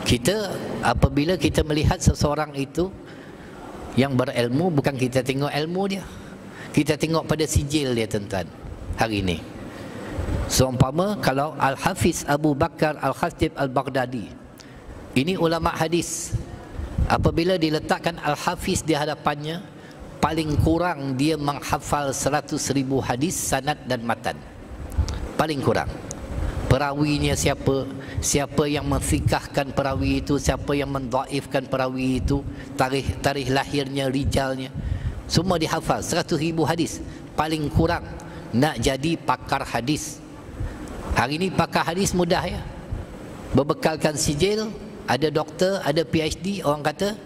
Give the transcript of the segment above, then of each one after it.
Kita apabila kita melihat seseorang itu yang berilmu, bukan kita tengok ilmu dia, kita tengok pada sijil dia, tuan-tuan. Hari ini seumpama kalau Al-Hafiz Abu Bakar Al-Khatib Al-Baghdadi, ini ulama hadis, apabila diletakkan Al-Hafiz di hadapannya, paling kurang dia menghafal 100,000 hadis sanad dan matan. Paling kurang. Perawinya siapa, siapa yang menfikahkan perawi itu, siapa yang mendhaifkan perawi itu, tarikh lahirnya, rijalnya, semua dihafal 100,000 hadis. Paling kurang nak jadi pakar hadis. Hari ini pakar hadis mudah ya. Berbekalkan sijil, ada doktor, ada PhD, orang kata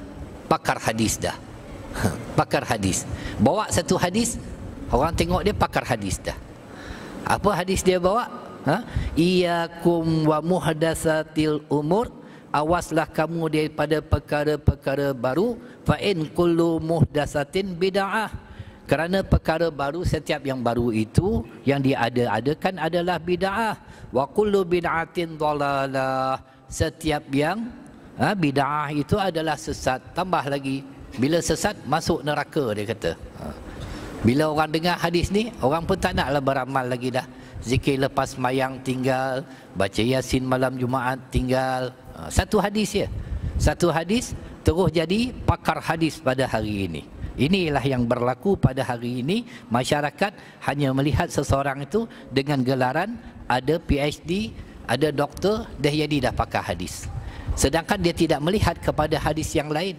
pakar hadis dah. Pakar hadis. Bawa satu hadis, orang tengok dia pakar hadis dah. Apa hadis dia bawa? Iyyakum wa muhdatsatil umur, awaslah kamu daripada perkara-perkara baru, fa in kullu muhdatsatin bid'ah, kerana perkara baru, setiap yang baru itu yang diada-adakan adalah bid'ah. Wa kullu bid'atin dhalalah, setiap yang bid'ah itu adalah sesat. Tambah lagi, bila sesat masuk neraka, dia kata. Bila orang dengar hadis ni, orang pun tak naklah beramal lagi dah. Zikir lepas mayang tinggal, baca Yasin malam Jumaat tinggal. Satu hadis ya. Satu hadis terus jadi pakar hadis pada hari ini. Inilah yang berlaku pada hari ini. Masyarakat hanya melihat seseorang itu dengan gelaran ada PhD, ada doktor, dah jadi dah pakar hadis. Sedangkan dia tidak melihat kepada hadis yang lain.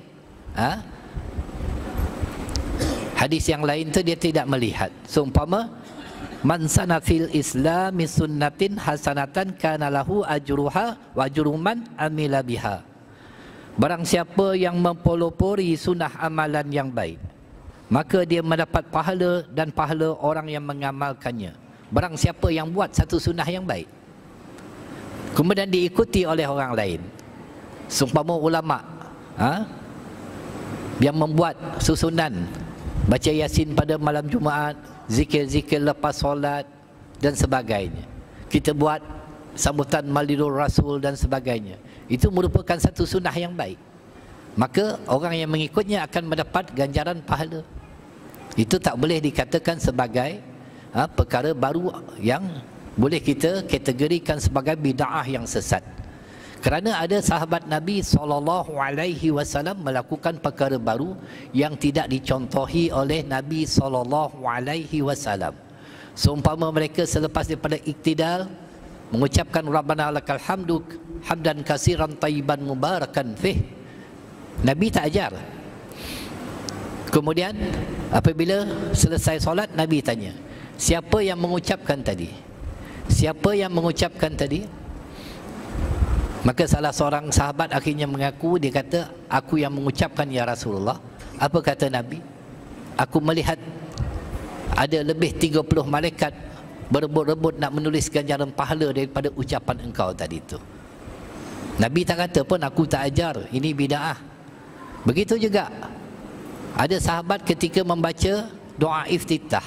Hadis yang lain tu dia tidak melihat. Seumpama man sana fil islami sunnatin hasanatan kana lahu ajruha wa ajru man amila biha. Barang siapa yang mempelopori sunnah amalan yang baik, maka dia mendapat pahala dan pahala orang yang mengamalkannya. Barang siapa yang buat satu sunnah yang baik, kemudian diikuti oleh orang lain, seumpama ulama yang membuat susunan baca Yasin pada malam Jumaat, zikir-zikir lepas solat dan sebagainya, kita buat sambutan Maulidul Rasul dan sebagainya, itu merupakan satu sunnah yang baik, maka orang yang mengikutnya akan mendapat ganjaran pahala. Itu tak boleh dikatakan sebagai perkara baru yang boleh kita kategorikan sebagai bid'ah yang sesat. Kerana ada sahabat Nabi SAW melakukan perkara baru yang tidak dicontohi oleh Nabi SAW. Seumpama mereka selepas daripada iktidal mengucapkan Rabbana lakal hamdu hamdan kasiran tayyiban mubarakan fih, Nabi tak ajar. Kemudian apabila selesai solat, Nabi tanya, siapa yang mengucapkan tadi? Siapa yang mengucapkan tadi? Maka salah seorang sahabat akhirnya mengaku, dia kata, aku yang mengucapkan ya Rasulullah. Apa kata Nabi? Aku melihat ada lebih 30 malaikat berebut-rebut nak menulis ganjaran pahala daripada ucapan engkau tadi itu. Nabi tak kata pun aku tak ajar, ini bid'ah. Begitu juga ada sahabat ketika membaca doa iftitah.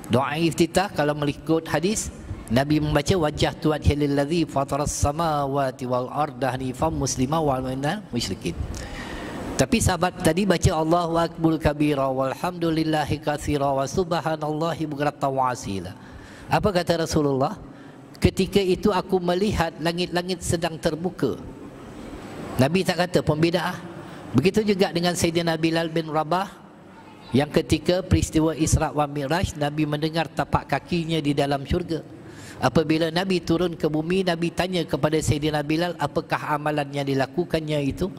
Doa iftitah kalau mengikut hadis, Nabi membaca wajjahtu wajhi lillazi fataras samawati wal arda hanifan muslima wa minal musyrikin. Tapi sahabat tadi baca Allahu akbar kabira walhamdulillahi katsira wa subhanallahi bukratan wa asila. Apa kata Rasulullah? Ketika itu aku melihat langit-langit sedang terbuka. Nabi tak kata pun bid'ah. Begitu juga dengan Sayyidina Bilal bin Rabah, yang ketika peristiwa Isra' wa Mi'raj, Nabi mendengar tapak kakinya di dalam syurga. Apabila Nabi turun ke bumi, Nabi tanya kepada Sayyidina Bilal, apakah amalan yang dilakukannya itu?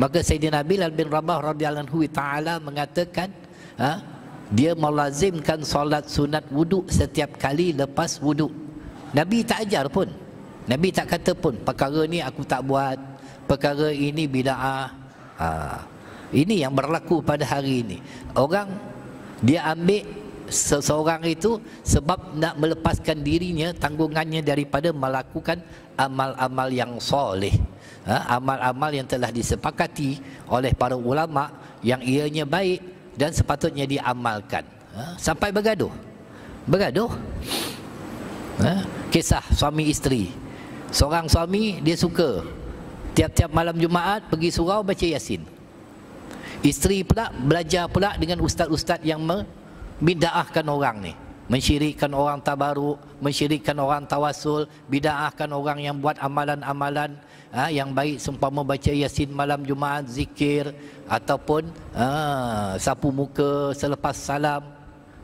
Maka Sayyidina Bilal bin Rabah radhiyallahu ta'ala mengatakan, dia melazimkan solat sunat wuduk setiap kali lepas wuduk. Nabi tak ajar pun, Nabi tak kata pun perkara ni aku tak buat, perkara ini bid'ah. Ini yang berlaku pada hari ini. Orang dia ambil seseorang itu sebab nak melepaskan dirinya, tanggungannya daripada melakukan amal-amal yang soleh, amal-amal yang telah disepakati oleh para ulama yang ianya baik dan sepatutnya diamalkan. Sampai bergaduh. Kisah suami isteri. Seorang suami dia suka Tiap-tiap malam Jumaat pergi surau baca Yasin. Isteri pula belajar pula dengan ustaz-ustaz yang membida'ahkan orang ni, mensyirikkan orang tabaruk, mensyirikkan orang tawasul, bida'ahkan orang yang buat amalan-amalan yang baik, seumpama baca Yasin malam Jumaat, zikir, ataupun sapu muka selepas salam.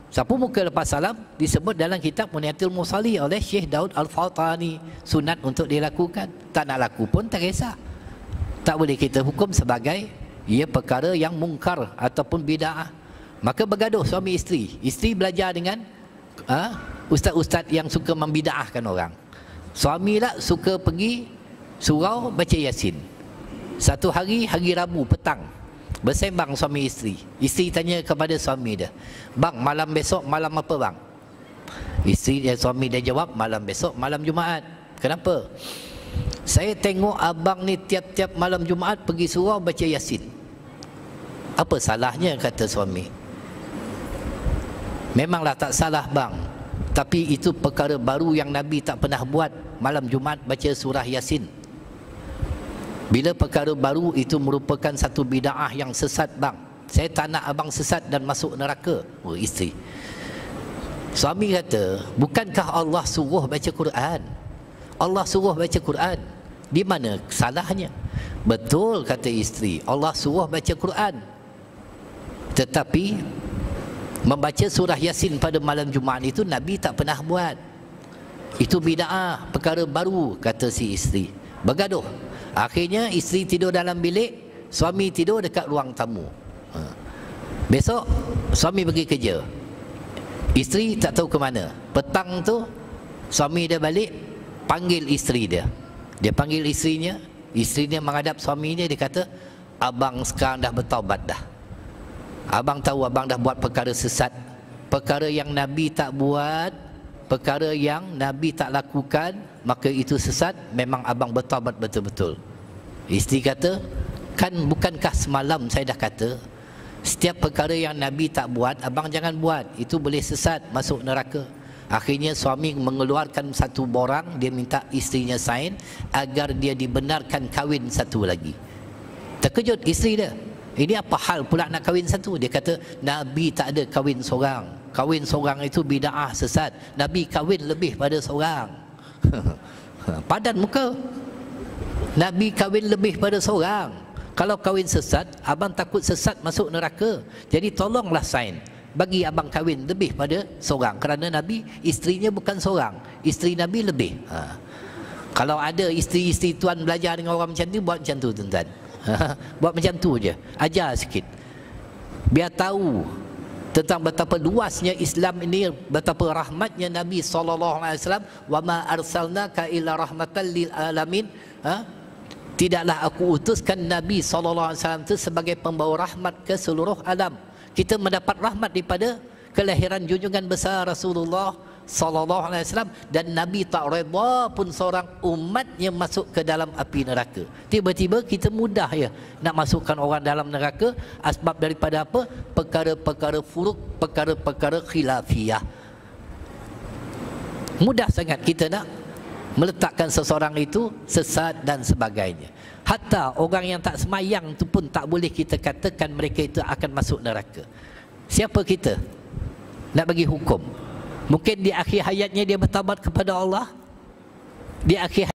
Sapu muka lepas salam disebut dalam kitab Muniatul Musalli oleh Syekh Daud Al-Fatani, sunat untuk dilakukan. Tak nak laku pun tak kisah, tak boleh kita hukum sebagai ia perkara yang mungkar ataupun bid'ah. Maka bergaduh suami isteri. Isteri belajar dengan ustaz-ustaz yang suka membid'ahkan orang. Suami lah suka pergi surau baca Yasin. Satu hari, hari Rabu petang, bersembang suami isteri. Isteri tanya kepada suami dia, "Bang, malam besok malam apa bang?" Suami dia jawab, "Malam besok malam Jumaat." "Kenapa?" "Saya tengok abang ni tiap-tiap malam Jumaat pergi surau baca Yasin." "Apa salahnya?" kata suami. "Memanglah tak salah bang, tapi itu perkara baru yang Nabi tak pernah buat, malam Jumaat baca surah Yasin. Bila perkara baru itu merupakan satu bid'ah yang sesat bang. Saya tak nak abang sesat dan masuk neraka." Oh, isteri. Suami kata, "Bukankah Allah suruh baca Quran? Allah suruh baca Quran. Di mana salahnya?" "Betul," kata isteri, "Allah suruh baca Quran. Tetapi membaca surah Yasin pada malam Jumaat itu Nabi tak pernah buat. Itu bid'ah, perkara baru," kata si isteri. Bergaduh. Akhirnya isteri tidur dalam bilik, suami tidur dekat ruang tamu. Besok suami pergi kerja, isteri tak tahu ke mana. Petang tu suami dia balik, panggil isteri dia. Dia panggil isterinya. Isterinya menghadap suaminya, dia kata, "Abang sekarang dah bertaubat dah. Abang tahu abang dah buat perkara sesat, perkara yang Nabi tak buat, perkara yang Nabi tak lakukan, maka itu sesat. Memang abang bertaubat betul-betul." Isteri kata, "Kan bukankah semalam saya dah kata, setiap perkara yang Nabi tak buat, abang jangan buat, itu boleh sesat, masuk neraka." Akhirnya suami mengeluarkan satu borang, dia minta isterinya sign agar dia dibenarkan kahwin satu lagi. Terkejut isteri dia, "Ini apa hal pula nak kahwin satu?" Dia kata, "Nabi tak ada kahwin seorang. Kahwin seorang itu bid'ah sesat. Nabi kahwin lebih pada seorang." Padan muka. Nabi kahwin lebih pada seorang. Kalau kahwin sesat, abang takut sesat masuk neraka. Jadi tolonglah sign, bagi abang kahwin lebih pada seorang. Kerana Nabi isterinya bukan seorang, isteri Nabi lebih. Kalau ada isteri-isteri tuan belajar dengan orang macam tu, buat macam tu tuan-tuan. Buat macam tu je, ajar sikit, biar tahu tentang betapa luasnya Islam ini, betapa rahmatnya Nabi SAW. "Wa ma arsalnaka illa rahmatan lil alamin." Tidaklah aku utuskan Nabi SAW itu sebagai pembawa rahmat ke seluruh alam. Kita mendapat rahmat daripada kelahiran junjungan besar Rasulullah SAW, dan Nabi tak redha pun seorang umatnya masuk ke dalam api neraka. Tiba-tiba kita mudah ya nak masukkan orang dalam neraka. Asbab daripada apa? Perkara-perkara furuk, perkara-perkara khilafiyah. Mudah sangat kita nak meletakkan seseorang itu sesat dan sebagainya. Hatta orang yang tak semayang tu pun tak boleh kita katakan mereka itu akan masuk neraka. Siapa kita nak bagi hukum? Mungkin di akhir hayatnya dia bertaubat kepada Allah, di akhir